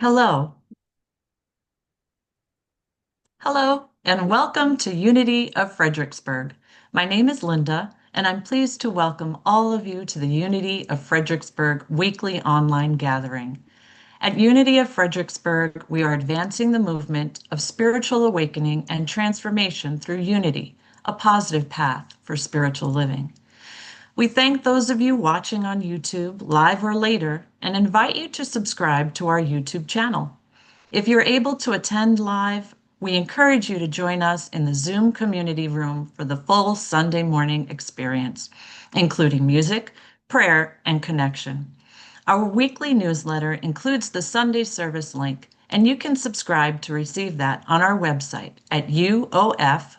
Hello. Hello, and welcome to Unity of Fredericksburg. My name is Linda, and I'm pleased to welcome all of you to the Unity of Fredericksburg weekly online gathering. At Unity of Fredericksburg, we are advancing the movement of spiritual awakening and transformation through unity, a positive path for spiritual living. We thank those of you watching on YouTube, live or later, and invite you to subscribe to our YouTube channel. If you're able to attend live, we encourage you to join us in the Zoom community room for the full Sunday morning experience, including music, prayer, and connection. Our weekly newsletter includes the Sunday service link, and you can subscribe to receive that on our website at uofva.org.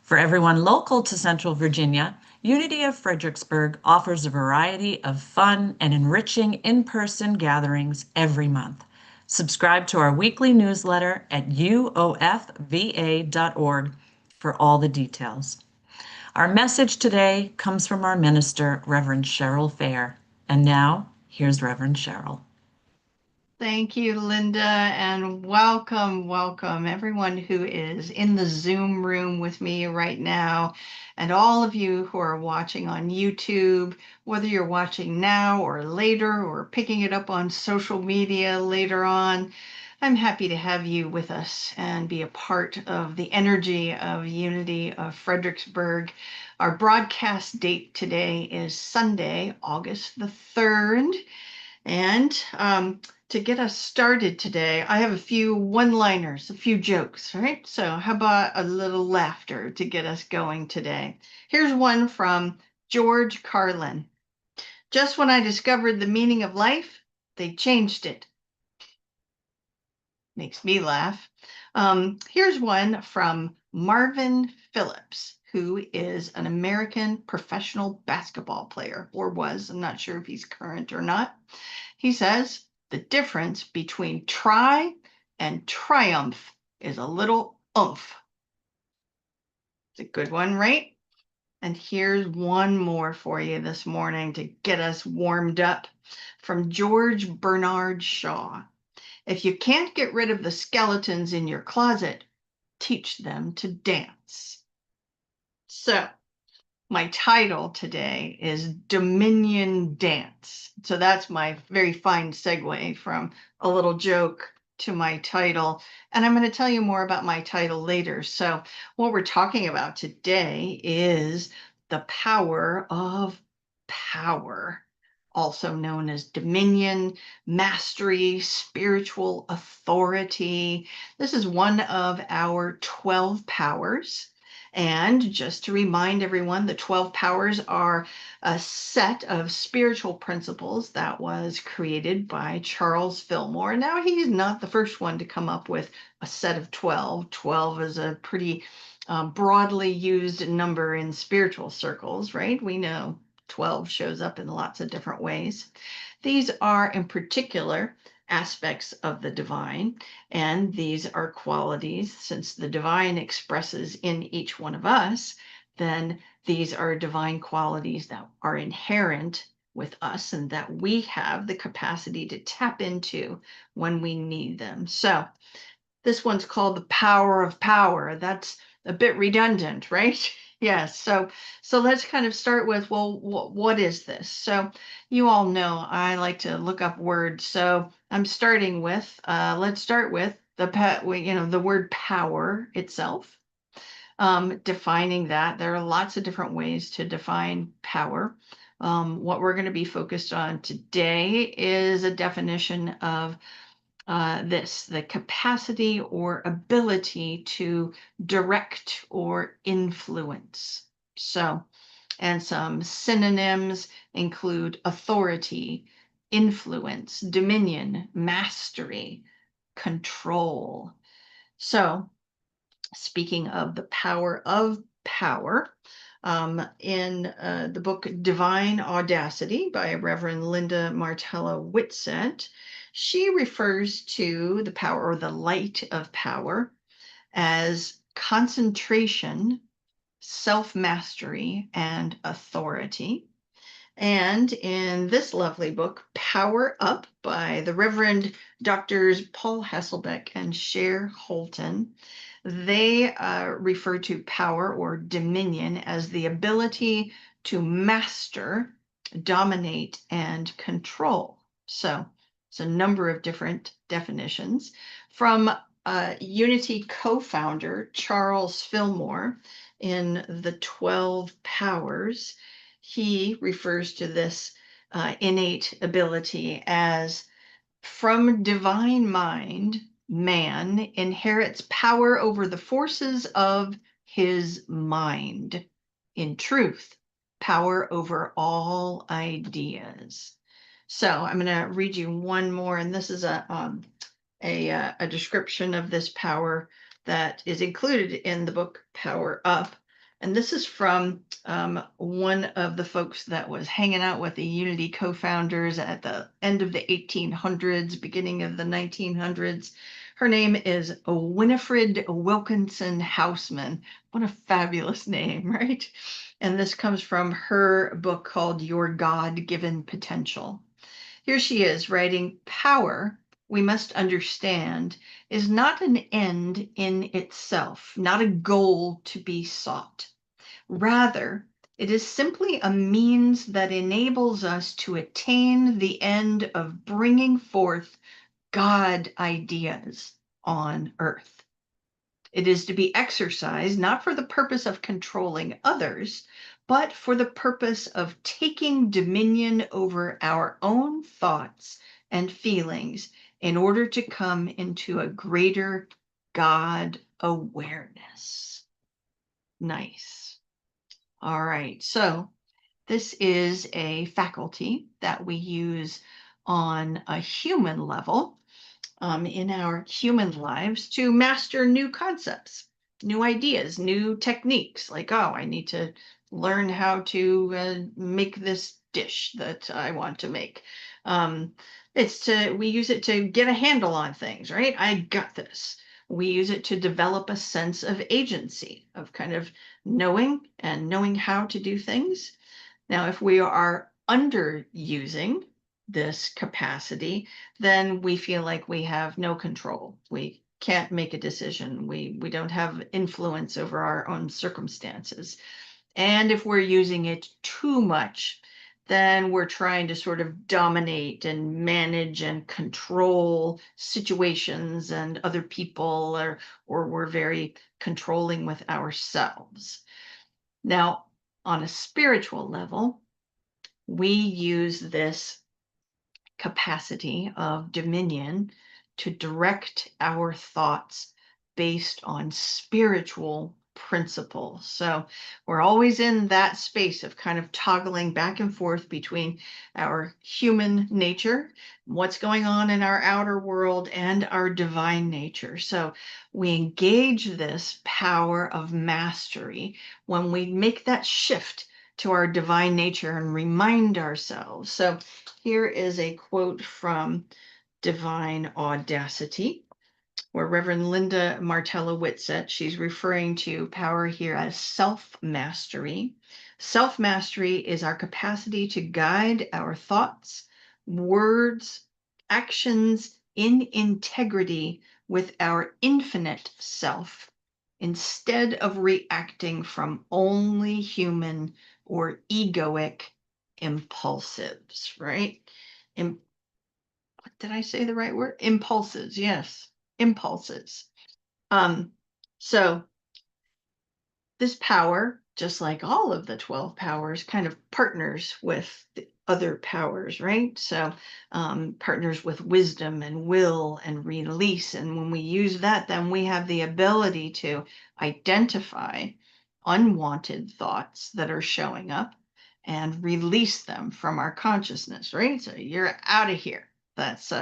For everyone local to Central Virginia, Unity of Fredericksburg offers a variety of fun and enriching in-person gatherings every month. Subscribe to our weekly newsletter at uofva.org for all the details. Our message today comes from our minister, Reverend Cheryl Fair. And now, here's Reverend Cheryl. Thank you, Linda, and welcome everyone who is in the Zoom room with me right now, and all of you who are watching on YouTube, whether you're watching now or later or picking it up on social media later on. I'm happy to have you with us and be a part of the energy of Unity of Fredericksburg. Our broadcast date today is Sunday, August the 3rd. And to get us started today, I have a few one-liners, a few jokes, right? So how about a little laughter to get us going today? Here's one from George Carlin. Just when I discovered the meaning of life, they changed it. Makes me laugh. Here's one from Marvin Phillips, who is an American professional basketball player, or was. I'm not sure if he's current or not. He says, the difference between try and triumph is a little oomph. It's a good one, right? And here's one more for you this morning to get us warmed up from George Bernard Shaw. If you can't get rid of the skeletons in your closet, teach them to dance. So, my title today is Dominion Dance. So that's my very fine segue from a little joke to my title. And I'm going to tell you more about my title later. So what we're talking about today is the power of power, also known as dominion, mastery, spiritual authority. This is one of our 12 powers. And just to remind everyone, the 12 powers are a set of spiritual principles that was created by Charles Fillmore. Now, he's not the first one to come up with a set of 12. 12 is a pretty broadly used number in spiritual circles, right? We know 12 shows up in lots of different ways. These are, in particular, aspects of the divine, and these are qualities. Since the divine expresses in each one of us, then these are divine qualities that are inherent with us and that we have the capacity to tap into when we need them. So this one's called the power of power. That's a bit redundant, right? Yes. So let's kind of start with, well, what is this? So you all know I like to look up words. So I'm starting with, let's start with the word power itself. Defining that. There are lots of different ways to define power. What we're going to be focused on today is a definition of the capacity or ability to direct or influence. So, and some synonyms include authority, influence, dominion, mastery, control. So, speaking of the power of power, in the book Divine Audacity by Reverend Linda Martella Whitsett, she refers to the power or the light of power as concentration, self-mastery, and authority. And in this lovely book, Power Up by the Reverend Doctors Paul Hasselbeck and Cher Holton, they refer to power or dominion as the ability to master, dominate, and control. So it's a number of different definitions. From Unity co-founder Charles Fillmore in The 12 Powers, he refers to this innate ability as from divine mind, man inherits power over the forces of his mind. In truth, power over all ideas. So I'm going to read you one more, and this is a description of this power that is included in the book Power Up. And this is from one of the folks that was hanging out with the Unity co-founders at the end of the 1800s, beginning of the 1900s. Her name is Winifred Wilkinson Houseman. What a fabulous name, right? And this comes from her book called Your God-Given Potential. Here she is writing, power, we must understand, is not an end in itself, not a goal to be sought. Rather, it is simply a means that enables us to attain the end of bringing forth God ideas on earth. It is to be exercised not for the purpose of controlling others, but for the purpose of taking dominion over our own thoughts and feelings in order to come into a greater God awareness. Nice. All right. So this is a faculty that we use on a human level in our human lives to master new concepts, new ideas, new techniques. Like, oh, I need to learn how to make this dish that I want to make. We use it to get a handle on things, right? I got this. We use it to develop a sense of agency, of kind of knowing how to do things. Now, if we are underusing this capacity, then we feel like we have no control. We can't make a decision. We don't have influence over our own circumstances. And if we're using it too much, then we're trying to sort of dominate and manage and control situations and other people, or we're very controlling with ourselves. Now, on a spiritual level, we use this capacity of dominion to direct our thoughts based on spiritual principles. So we're always in that space of kind of toggling back and forth between our human nature, what's going on in our outer world, and our divine nature. So we engage this power of mastery when we make that shift to our divine nature and remind ourselves. So here is a quote from Divine Audacity, where Reverend Linda Martella Whitsett, she's referring to power here as self-mastery. Self-mastery is our capacity to guide our thoughts, words, actions in integrity with our infinite self, instead of reacting from only human or egoic impulsives, right? Did I say the right word? Impulses, yes, impulses. So this power, just like all of the 12 powers, kind of partners with the other powers, right? So partners with wisdom and will and release. And when we use that, then we have the ability to identify unwanted thoughts that are showing up and release them from our consciousness, right? So you're out of here. That's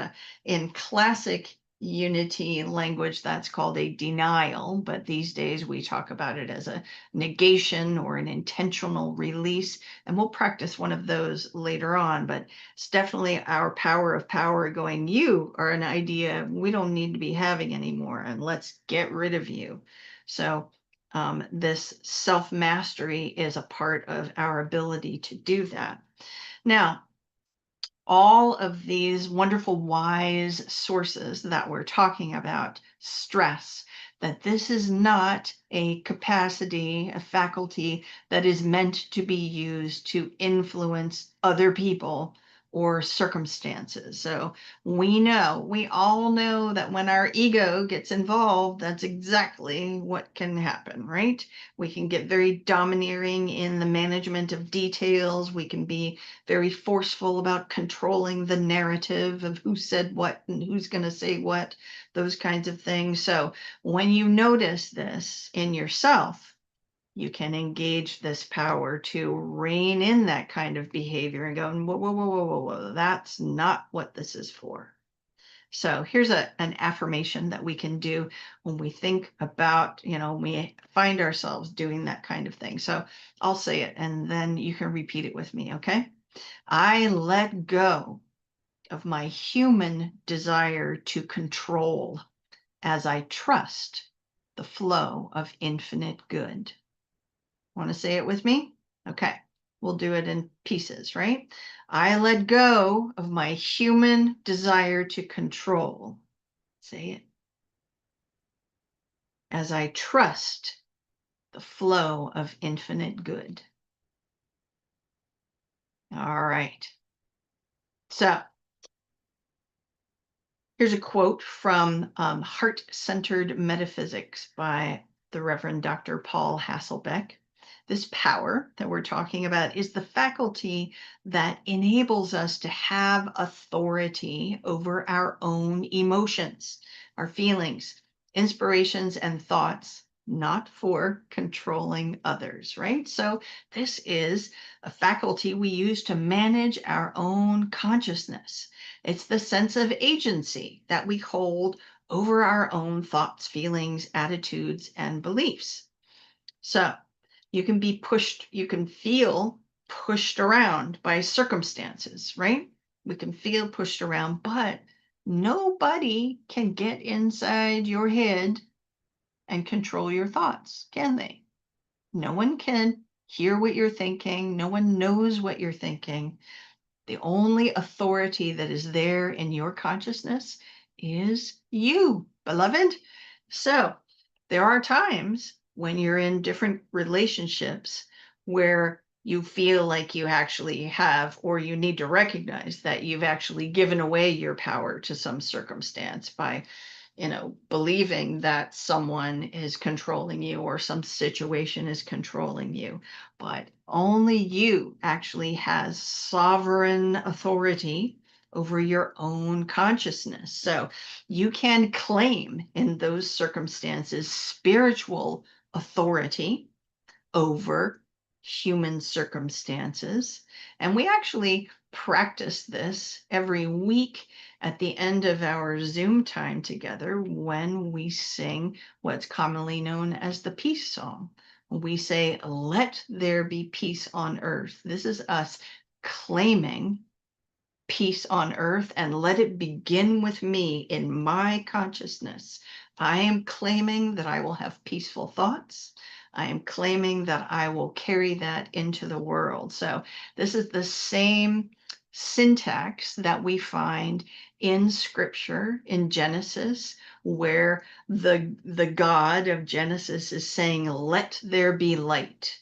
in classic Unity language, that's called a denial, but these days we talk about it as a negation or an intentional release, and we'll practice one of those later on. But it's definitely our power of power going, you are an idea we don't need to be having anymore, and let's get rid of you. So This self-mastery is a part of our ability to do that. Now, all of these wonderful, wise sources that we're talking about stress that this is not a capacity, a faculty that is meant to be used to influence other people or circumstances. So we all know that when our ego gets involved, that's exactly what can happen, right? We can get very domineering in the management of details. We can be very forceful about controlling the narrative of who said what and who's going to say what, those kinds of things. So when you notice this in yourself, you can engage this power to rein in that kind of behavior and go, whoa, whoa, whoa, whoa, whoa, whoa, that's not what this is for. So here's an affirmation that we can do when we think about, we find ourselves doing that kind of thing. So I'll say it and then you can repeat it with me, okay? I let go of my human desire to control as I trust the flow of infinite good. Want to say it with me? Okay, we'll do it in pieces, right? I let go of my human desire to control. Say it. As I trust the flow of infinite good. All right. So here's a quote from Heart-Centered Metaphysics by the Reverend Dr. Paul Hasselbeck. This power that we're talking about is the faculty that enables us to have authority over our own emotions, our feelings, inspirations, and thoughts, not for controlling others, right? So this is a faculty we use to manage our own consciousness. It's the sense of agency that we hold over our own thoughts, feelings, attitudes, and beliefs. So you can be pushed, you can feel pushed around by circumstances, right? We can feel pushed around, but nobody can get inside your head and control your thoughts, can they? No one can hear what you're thinking. No one knows what you're thinking. The only authority that is there in your consciousness is you, beloved. So there are times when you're in different relationships where you feel like you actually have, or you need to recognize that you've actually given away your power to some circumstance by believing that someone is controlling you or some situation is controlling you. But only you actually has sovereign authority over your own consciousness. So you can claim in those circumstances spiritual authority over human circumstances. And we actually practice this every week at the end of our Zoom time together when we sing what's commonly known as the peace song. We say, let there be peace on earth. This is us claiming peace on earth and let it begin with me in my consciousness. I am claiming that I will have peaceful thoughts. I am claiming that I will carry that into the world. So this is the same syntax that we find in scripture in Genesis, where the God of Genesis is saying, let there be light.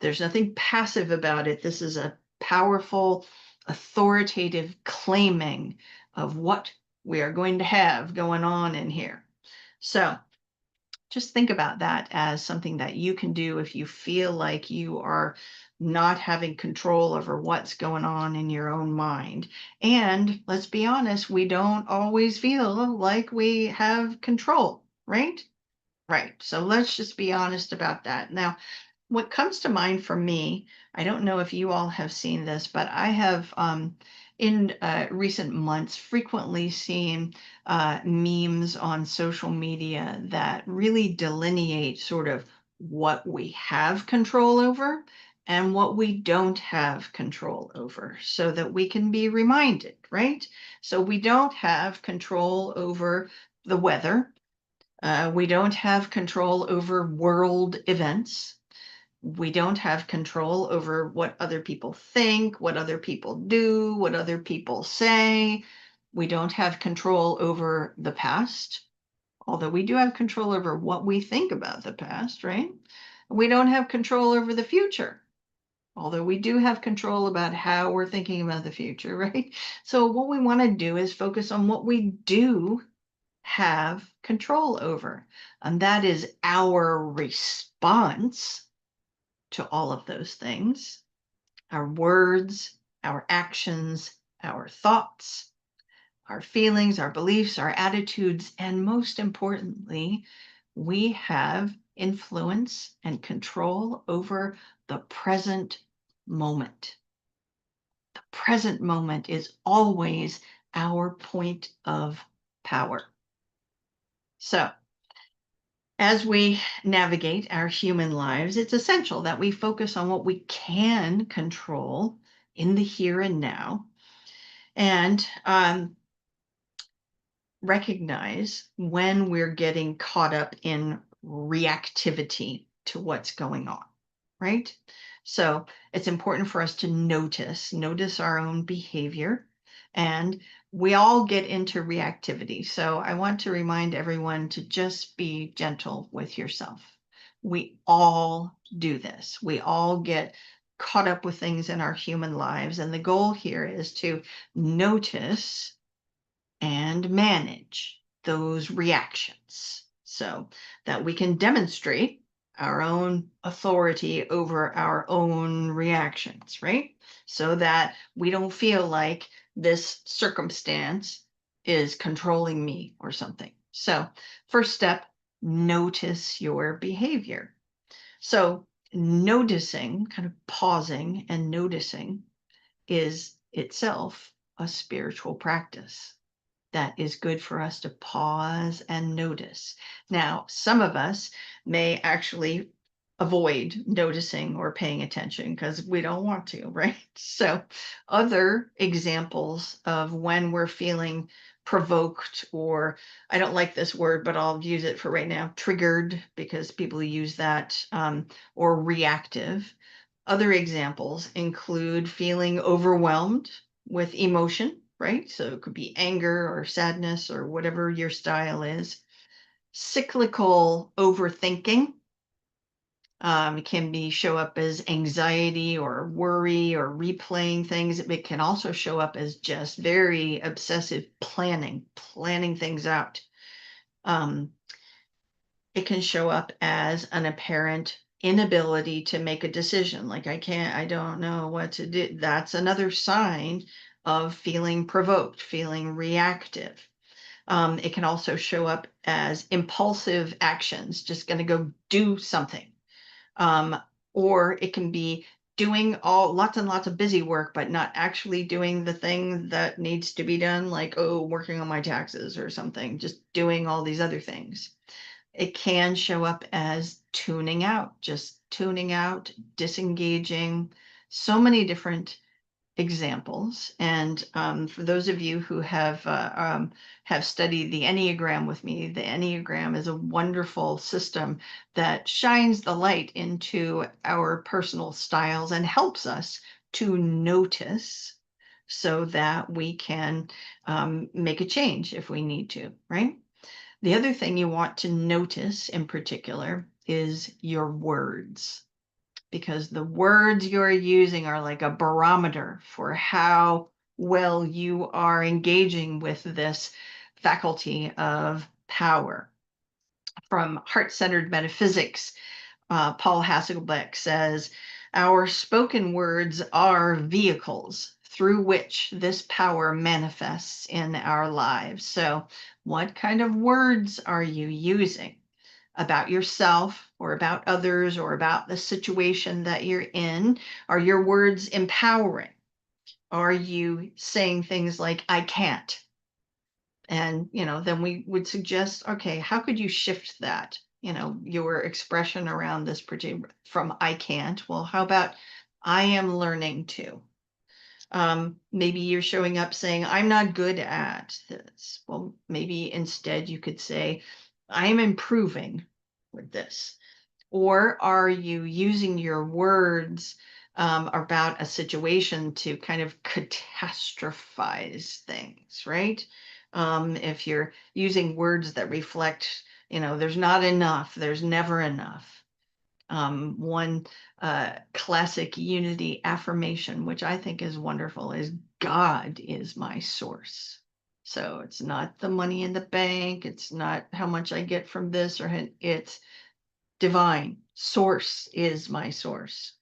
There's nothing passive about it. This is a powerful authoritative claiming of what we are going to have going on in here. So just think about that as something that you can do if you feel like you are not having control over what's going on in your own mind. And let's be honest, we don't always feel like we have control, right? Right. So let's just be honest about that. Now, what comes to mind for me, I don't know if you all have seen this, but I have in recent months frequently seen memes on social media that really delineate sort of what we have control over and what we don't have control over so that we can be reminded, right? So we don't have control over the weather. We don't have control over world events. We don't have control over what other people think, what other people do, what other people say. We don't have control over the past, although we do have control over what we think about the past, right? We don't have control over the future, although we do have control about how we're thinking about the future, right? So what we want to do is focus on what we do have control over, and that is our response to all of those things, our words, our actions, our thoughts, our feelings, our beliefs, our attitudes, and most importantly, we have influence and control over the present moment. The present moment is always our point of power. So, as we navigate our human lives, it's essential that we focus on what we can control in the here and now, and recognize when we're getting caught up in reactivity to what's going on, right? So it's important for us to notice our own behavior, and we all get into reactivity. So I want to remind everyone to just be gentle with yourself. We all do this. We all get caught up with things in our human lives, and the goal here is to notice and manage those reactions so that we can demonstrate our own authority over our own reactions, right? So that we don't feel like this circumstance is controlling me or something. So, first step, notice your behavior. So, noticing, kind of pausing and noticing, is itself a spiritual practice that is good for us to pause and notice. Now, some of us may actually avoid noticing or paying attention because we don't want to, right? So, other examples of when we're feeling provoked, or I don't like this word, but I'll use it for right now, triggered, because people use that, or reactive. Other examples include feeling overwhelmed with emotion, right? So it could be anger or sadness or whatever your style is. Cyclical overthinking, it can be show up as anxiety or worry or replaying things. It can also show up as just very obsessive planning things out. Um, it can show up as an apparent inability to make a decision, like I don't know what to do. That's another sign of feeling provoked, feeling reactive. It can also show up as impulsive actions, just going to go do something. Um, or it can be doing all lots and lots of busy work, but not actually doing the thing that needs to be done, like, oh, working on my taxes or something, just doing all these other things. It can show up as tuning out, just tuning out, disengaging, so many different examples. And for those of you who have studied the Enneagram with me, the Enneagram is a wonderful system that shines the light into our personal styles and helps us to notice so that we can make a change if we need to, right? The other thing you want to notice in particular is your words, because the words you're using are like a barometer for how well you are engaging with this faculty of power. From Heart Centered Metaphysics, Paul Hasselbeck says, our spoken words are vehicles through which this power manifests in our lives. So, what kind of words are you using about yourself or about others or about the situation that you're in? Are your words empowering? Are you saying things like, I can't? And, then we would suggest, okay, how could you shift that? Your expression around this particular from I can't. Well, how about I am learning to? Maybe you're showing up saying, I'm not good at this. Well, maybe instead you could say, I'm improving with this? Or are you using your words about a situation to kind of catastrophize things, right? If you're using words that reflect, there's not enough, there's never enough. One classic unity affirmation, which I think is wonderful, is God is my source. So it's not the money in the bank, it's not how much I get from this, it's divine source is my source.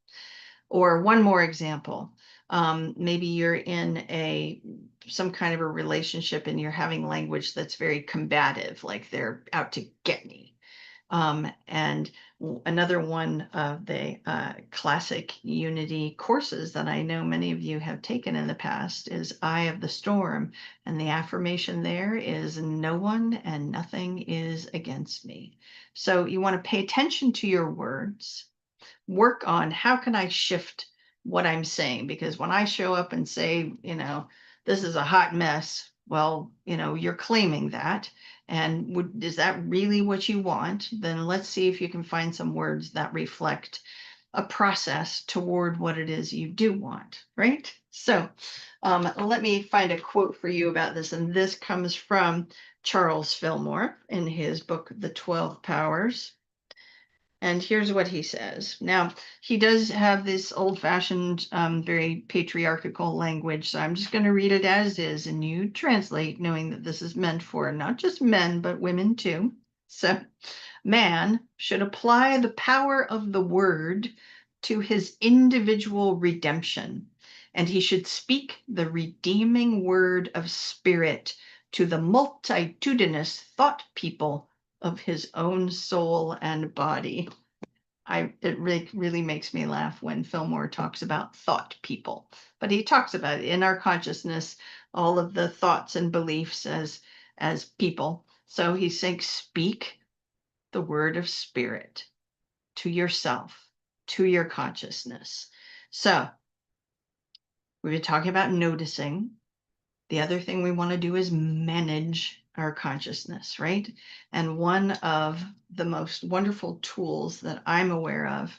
Or one more example, maybe you're in some kind of a relationship and you're having language that's very combative, like they're out to get me. And another one of the classic unity courses that I know many of you have taken in the past is Eye of the Storm. And the affirmation there is no one and nothing is against me. So you want to pay attention to your words, work on how can I shift what I'm saying? Because when I show up and say, this is a hot mess, well, you're claiming that. And is that really what you want? Then let's see if you can find some words that reflect a process toward what it is you do want, right? So let me find a quote for you about this. And this comes from Charles Fillmore in his book, The 12 Powers. And here's what he says. Now, he does have this old fashioned, very patriarchal language. So I'm just going to read it as is, and you translate, knowing that this is meant for not just men, but women too. So, man should apply the power of the word to his individual redemption, and he should speak the redeeming word of spirit to the multitudinous thought people of his own soul and body. It really makes me laugh when Fillmore talks about thought people, but he talks about it in our consciousness, all of the thoughts and beliefs as people. So he's saying, speak the word of spirit to yourself, to your consciousness. So we've been talking about noticing. The other thing we want to do is manage our consciousness, right? And one of the most wonderful tools that I'm aware of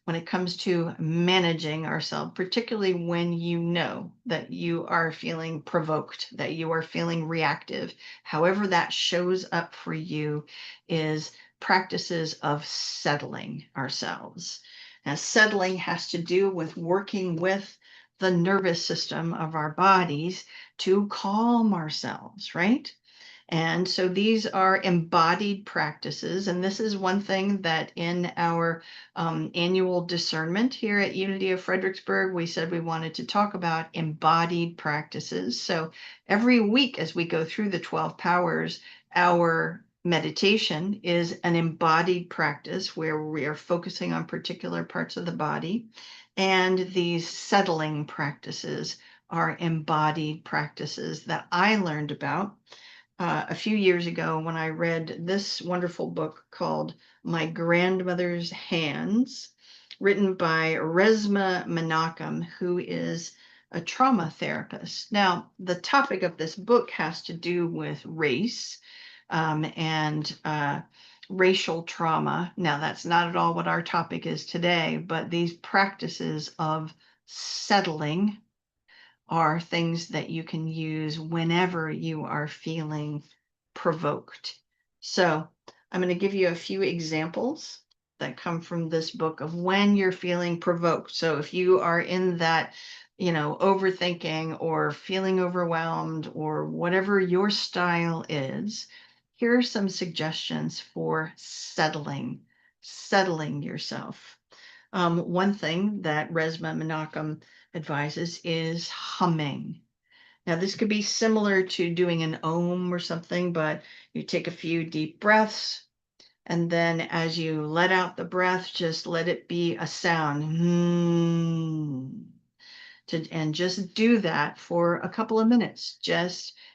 when it comes to managing ourselves, particularly when you know that you are feeling provoked, that you are feeling reactive, however that shows up for you, is practices of settling ourselves. Now, settling has to do with working with the nervous system of our bodies to calm ourselves, right? And so these are embodied practices. And this is one thing that in our annual discernment here at Unity of Fredericksburg, we said we wanted to talk about embodied practices. So every week as we go through the 12 powers, our meditation is an embodied practice where we are focusing on particular parts of the body. And these settling practices are embodied practices that I learned about a few years ago when I read this wonderful book called My Grandmother's Hands, written by Resma Menachem, who is a trauma therapist. Now, the topic of this book has to do with race and racial trauma. Now, that's not at all what our topic is today, but these practices of settling are things that you can use whenever you are feeling provoked. So I'm going to give you a few examples that come from this book of when you're feeling provoked. So if you are in that, overthinking or feeling overwhelmed or whatever your style is, here are some suggestions for settling yourself. One thing that Resma Menachem advises is humming. Now, this could be similar to doing an om or something, but you take a few deep breaths, and then as you let out the breath, just let it be a sound. And just do that for a couple of minutes.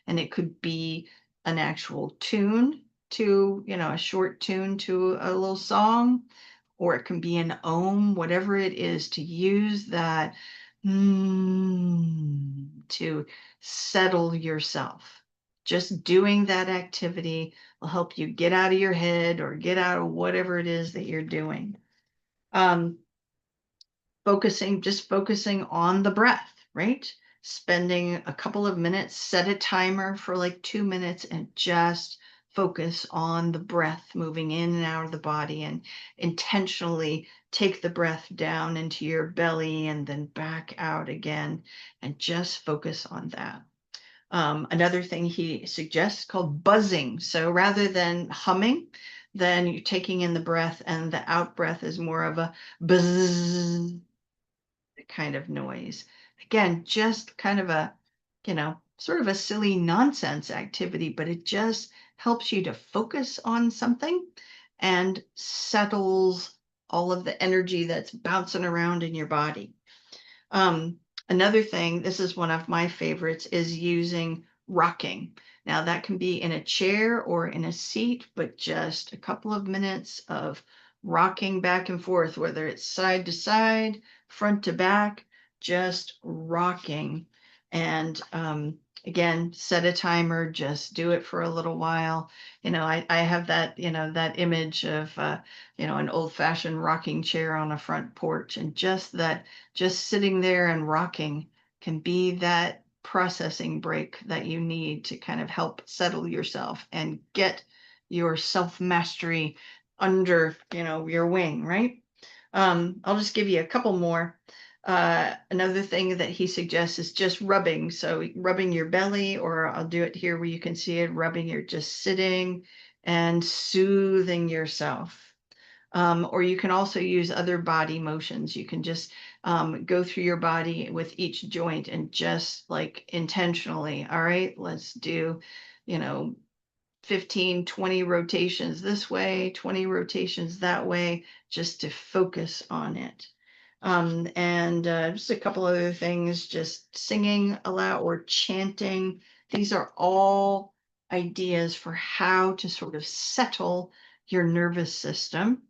And it could be an actual tune to, a short tune to a little song, or it can be an om, whatever it is, to use that to settle yourself. Just doing that activity will help you get out of your head or get out of whatever it is that you're doing. Um, just focusing on the breath, right? Spending a couple of minutes, set a timer for like 2 minutes and just focus on the breath moving in and out of the body and intentionally take the breath down into your belly and then back out again and just focus on that. Another thing he suggests called buzzing. So rather than humming, then you're taking in the breath and the out breath is more of a buzz kind of noise. Again, just kind of a, sort of a silly nonsense activity, but it just helps you to focus on something and settles all of the energy that's bouncing around in your body. Um, Another thing, this is one of my favorites, is using rocking. Now, that can be in a chair or in a seat, but just a couple of minutes of rocking back and forth, whether it's side to side, front to back, just rocking. And again, set a timer, just do it for a little while. I have that, that image of, an old fashioned rocking chair on a front porch, and just sitting there and rocking can be that processing break that you need to kind of help settle yourself and get your self mastery under, your wing, right? I'll just give you a couple more. Another thing that he suggests is just rubbing. So rubbing your belly, or I'll do it here where you can see it, rubbing, you're just sitting and soothing yourself. Or you can also use other body motions. You can just go through your body with each joint and just like intentionally, all right, let's do, you know, 15, 20 rotations this way, 20 rotations that way, just to focus on it. And just a couple other things, just singing aloud or chanting. These are all ideas for how to sort of settle your nervous system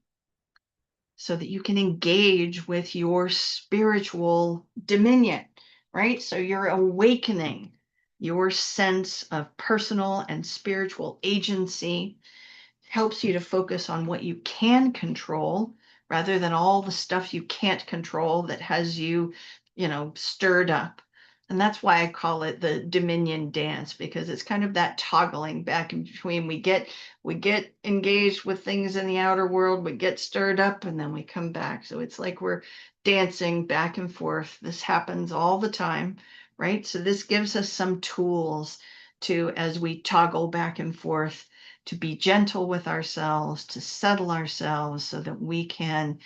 so that you can engage with your spiritual dominion, right? So you're awakening your sense of personal and spiritual agency, helps you to focus on what you can control rather than all the stuff you can't control that has you, stirred up. And that's why I call it the dominion dance, because it's kind of that toggling back in between. We get engaged with things in the outer world, we get stirred up, and then we come back. So it's like we're dancing back and forth. This happens all the time, right? So this gives us some tools to, as we toggle back and forth, to be gentle with ourselves, to settle ourselves so that we can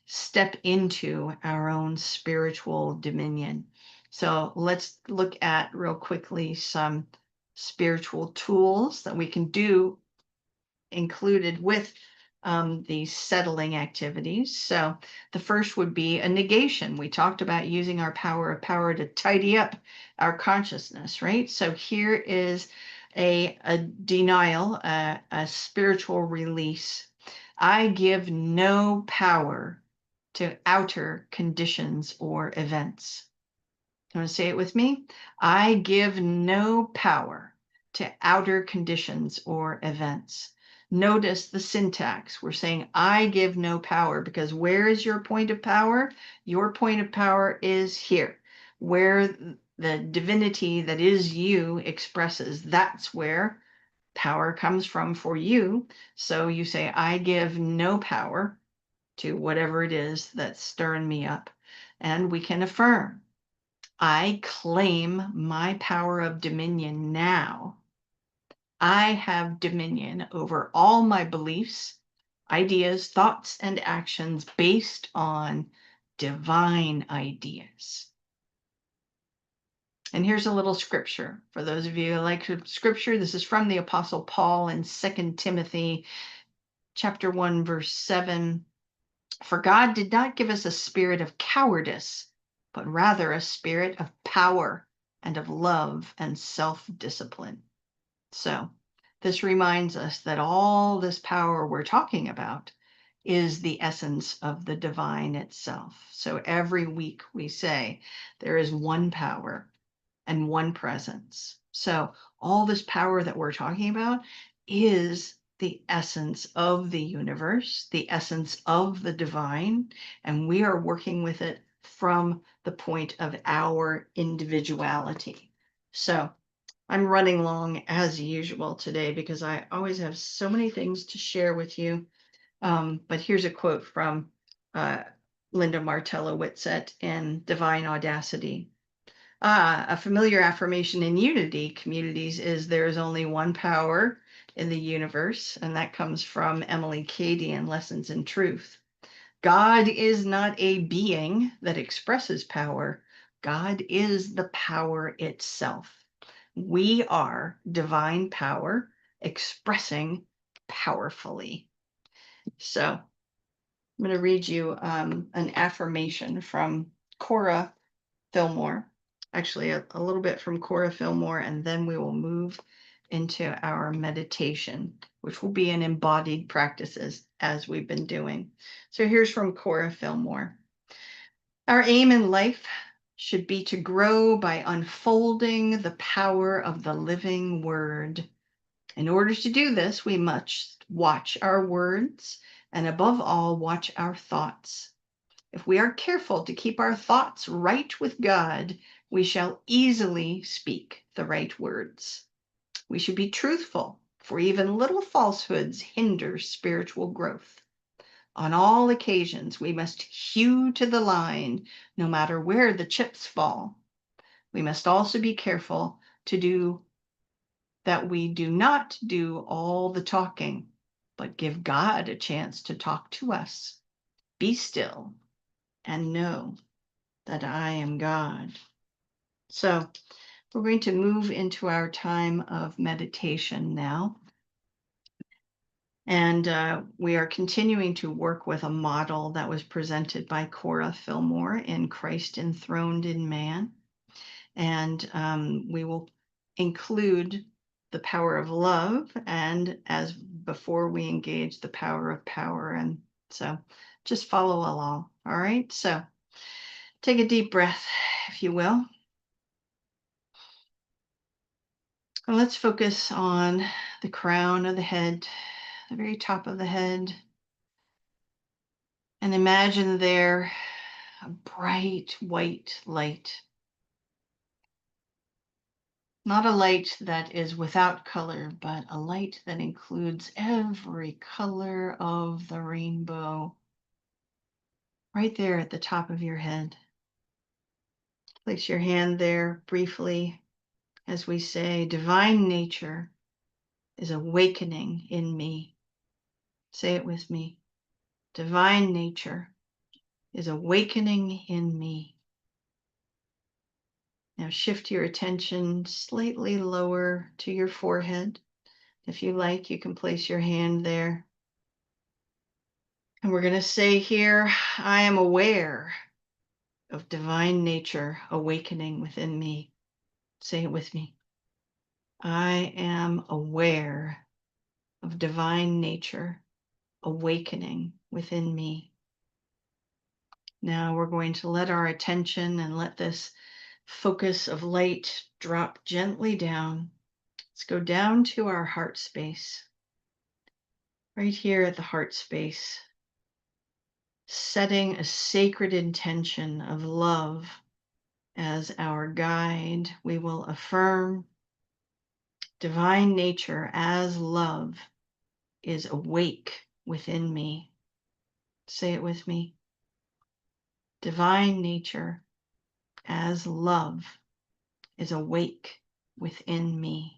step into our own spiritual dominion. So let's look at real quickly some spiritual tools that we can do included with these settling activities. So the first would be a negation. We talked about using our power of power to tidy up our consciousness, right? So here is a denial, a spiritual release. I give no power to outer conditions or events. You want to say it with me? I give no power to outer conditions or events. Notice the syntax. We're saying, I give no power, because where is your point of power? Your point of power is here, where the divinity that is you expresses. That's where power comes from for you. So you say, I give no power to whatever it is that's stirring me up. And we can affirm, I claim my power of dominion now. I have dominion over all my beliefs, ideas, thoughts, and actions based on divine ideas. And here's a little scripture for those of you who like scripture. This is from the Apostle Paul in 2 Timothy chapter 1, verse 7. For God did not give us a spirit of cowardice, but rather a spirit of power and of love and self-discipline. So this reminds us that all this power we're talking about is the essence of the divine itself. So every week we say there is one power and one presence. So all this power that we're talking about is the essence of the universe, the essence of the divine, and we are working with it from the point of our individuality. So I'm running long as usual today because I always have so many things to share with you. But here's a quote from uh, Linda Martella Whitsett in Divine Audacity. A familiar affirmation in unity communities is there is only one power in the universe, and that comes from Emily Cady in Lessons in Truth. God is not a being that expresses power. God is the power itself. We are divine power expressing powerfully. So I'm going to read you an affirmation from Cora Fillmore, actually a little bit from Cora Fillmore, and then we will move into our meditation, which will be in embodied practices as we've been doing. So here's from Cora Fillmore. Our aim in life should be to grow by unfolding the power of the living word. In order to do this, we must watch our words and above all, watch our thoughts. If we are careful to keep our thoughts right with God, we shall easily speak the right words. We should be truthful, for even little falsehoods hinder spiritual growth. On all occasions, we must hew to the line, no matter where the chips fall. We must also be careful to do that we do not do all the talking, but give God a chance to talk to us. Be still and know that I am God. So we're going to move into our time of meditation now. And we are continuing to work with a model that was presented by Cora Fillmore in Christ Enthroned in Man. And we will include the power of love, and as before, we engage the power of power. And so just follow along. All right. So take a deep breath, if you will. And let's focus on the crown of the head, the very top of the head. And imagine there a bright white light. Not a light that is without color, but a light that includes every color of the rainbow. Right there at the top of your head. Place your hand there briefly as we say, divine nature is awakening in me. Say it with me. Divine nature is awakening in me. Now shift your attention slightly lower to your forehead. If you like, you can place your hand there. And we're going to say here, I am aware of divine nature awakening within me. Say it with me. I am aware of divine nature awakening within me. Now we're going to let our attention and let this focus of light drop gently down. Let's go down to our heart space. Right here at the heart space, setting a sacred intention of love as our guide, we will affirm divine nature as love is awake within me. Say it with me. Divine nature as love is awake within me.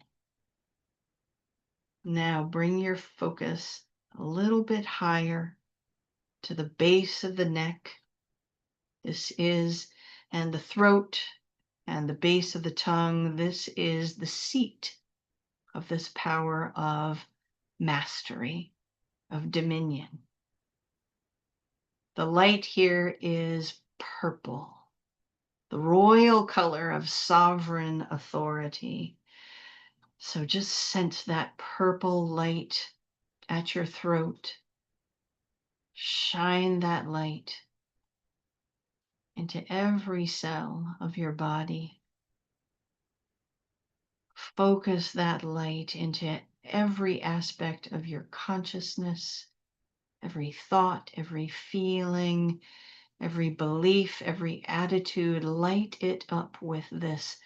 Now bring your focus a little bit higher to the base of the neck. This is, and the throat and the base of the tongue. This is the seat of this power of mastery, of dominion. The light here is purple, the royal color of sovereign authority. So just sense that purple light at your throat. Shine that light into every cell of your body. Focus that light into every aspect of your consciousness, every thought, every feeling, every belief, every attitude. Light it up with this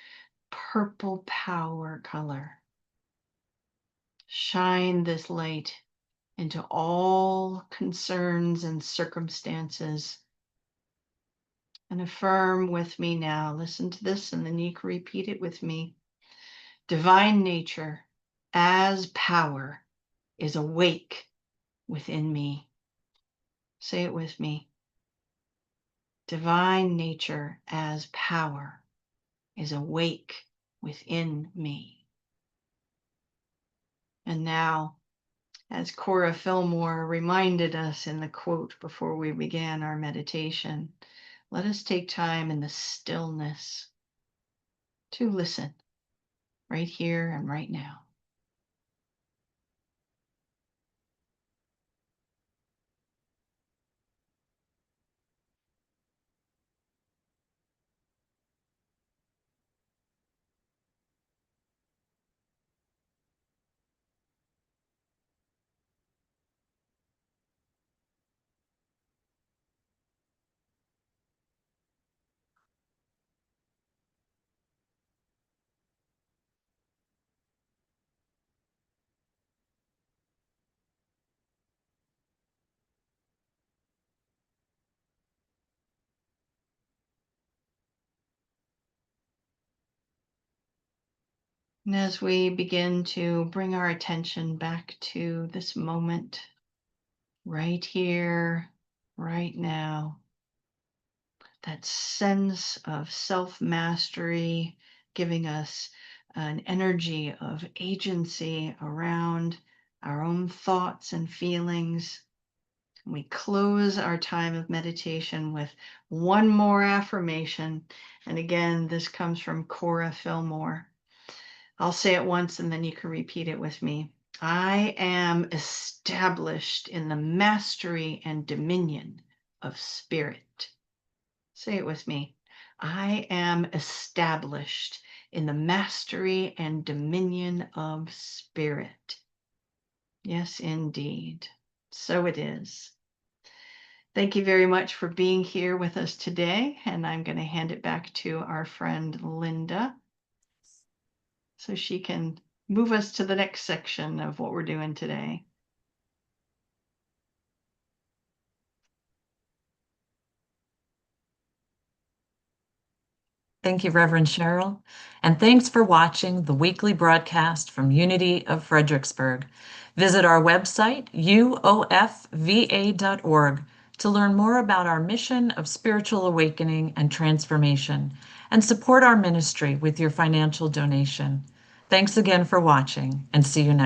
purple power color. Shine this light into all concerns and circumstances. And affirm with me now. Listen to this, and then you can repeat it with me. Divine nature as power is awake within me. Say it with me. Divine nature as power is awake within me. And now, as Cora Fillmore reminded us in the quote before we began our meditation, let us take time in the stillness to listen right here and right now. And as we begin to bring our attention back to this moment, right here, right now, that sense of self mastery, giving us an energy of agency around our own thoughts and feelings. We close our time of meditation with one more affirmation. And again, this comes from Cora Fillmore. I'll say it once and then you can repeat it with me. I am established in the mastery and dominion of spirit. Say it with me. I am established in the mastery and dominion of spirit. Yes, indeed. So it is. Thank you very much for being here with us today. And I'm going to hand it back to our friend Linda so she can move us to the next section of what we're doing today. Thank you, Reverend Cheryl. And thanks for watching the weekly broadcast from Unity of Fredericksburg. Visit our website, uofva.org, to learn more about our mission of spiritual awakening and transformation, and support our ministry with your financial donation. Thanks again for watching, and see you next